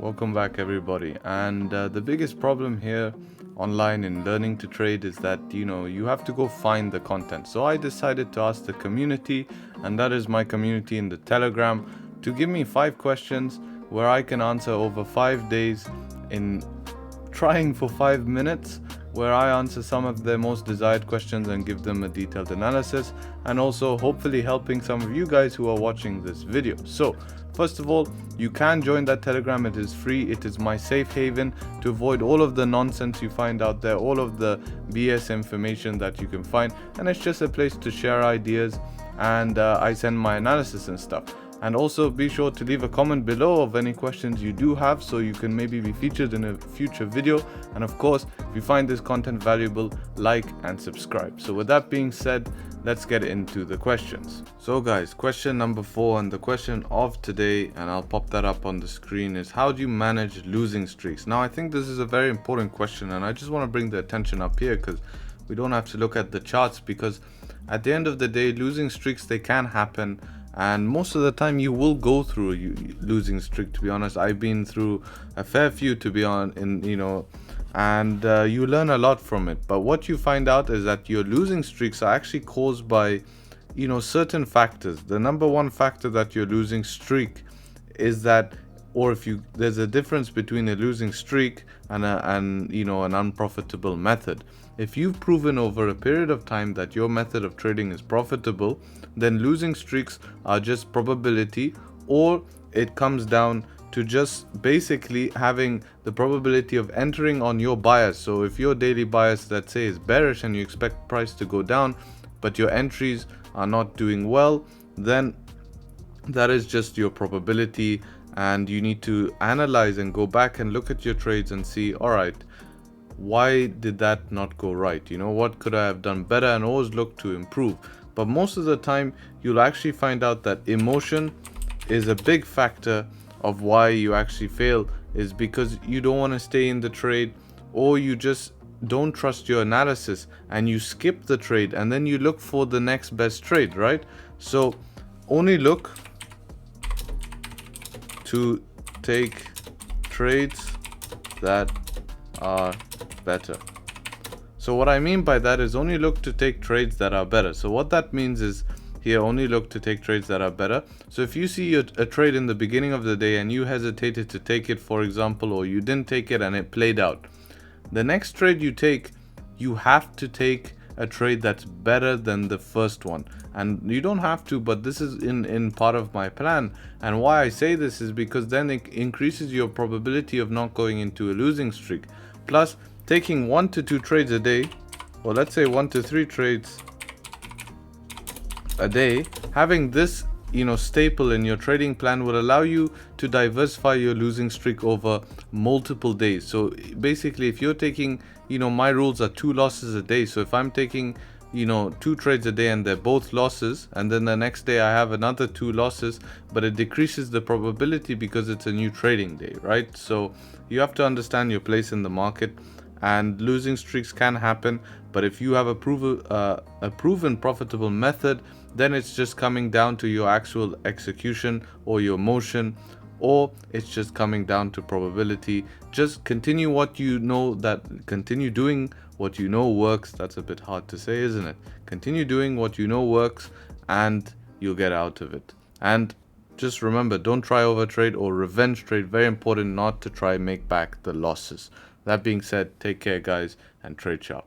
Welcome back everybody. And the biggest problem here online in learning to trade is that you have to go find the content. So I decided to ask the community, and that is my community in the Telegram, to give me 5 questions where I can answer over 5 days in trying for 5 minutes, where I answer some of their most desired questions and give them a detailed analysis, and also hopefully helping some of you guys who are watching this video. So first of all, you can join that Telegram. It is free. It is my safe haven to avoid all of the nonsense you find out there, all of the BS information that you can find, and it's just a place to share ideas, and I send my analysis and stuff. And also be sure to leave a comment below of any questions you do have, so you can maybe be featured in a future video. And of course, if you find this content valuable, like and subscribe. So with that being said, let's get into the questions. So guys, question number 4, and the question of today, and I'll pop that up on the screen, is how do you manage losing streaks? Now I think this is a very important question, and I just want to bring the attention up here because we don't have to look at the charts, because at the end of the day, losing streaks, they can happen. And most of the time you will go through a losing streak. To be honest, I've been through a fair few, to be honest, and you learn a lot from it. But what you find out is that your losing streaks are actually caused by certain factors. The number one factor that your losing streak is that, or there's a difference between a losing streak and an unprofitable method. If you've proven over a period of time that your method of trading is profitable, then losing streaks are just probability, or it comes down to just basically having the probability of entering on your bias. So if your daily bias, let's say, is bearish and you expect price to go down, but your entries are not doing well, then that is just your probability. And you need to analyze and go back and look at your trades and see, all right, why did that not go right? What could I have done better? And always look to improve. But most of the time, you'll actually find out that emotion is a big factor of why you actually fail, is because you don't want to stay in the trade, or you just don't trust your analysis and you skip the trade, and then you look for the next best trade, right? So only look to take trades that are better. So what I mean by that is only look to take trades that are better. So what that means is, here, only look to take trades that are better. So if you see a trade in the beginning of the day and you hesitated to take it, for example, or you didn't take it and it played out, the next trade you take, you have to take a trade that's better than the first one. And you don't have to, but this is in part of my plan. And why I say this is because then it increases your probability of not going into a losing streak. Plus, taking 1 to 2 trades a day, or let's say 1 to 3 trades a day, having this staple in your trading plan will allow you to diversify your losing streak over multiple days. So basically, if you're taking, my rules are 2 losses a day. So if I'm taking 2 trades a day and they're both losses, and then the next day I have another 2 losses, but it decreases the probability because it's a new trading day, right? So you have to understand your place in the market, and losing streaks can happen. But if you have a proven profitable method, then it's just coming down to your actual execution or your motion, or it's just coming down to probability. Just continue doing what you know works. That's a bit hard to say, isn't it? Continue doing what you know works, and you'll get out of it. And just remember, don't try overtrade or revenge trade. Very important not to try and make back the losses. That being said, take care guys, and trade sharp.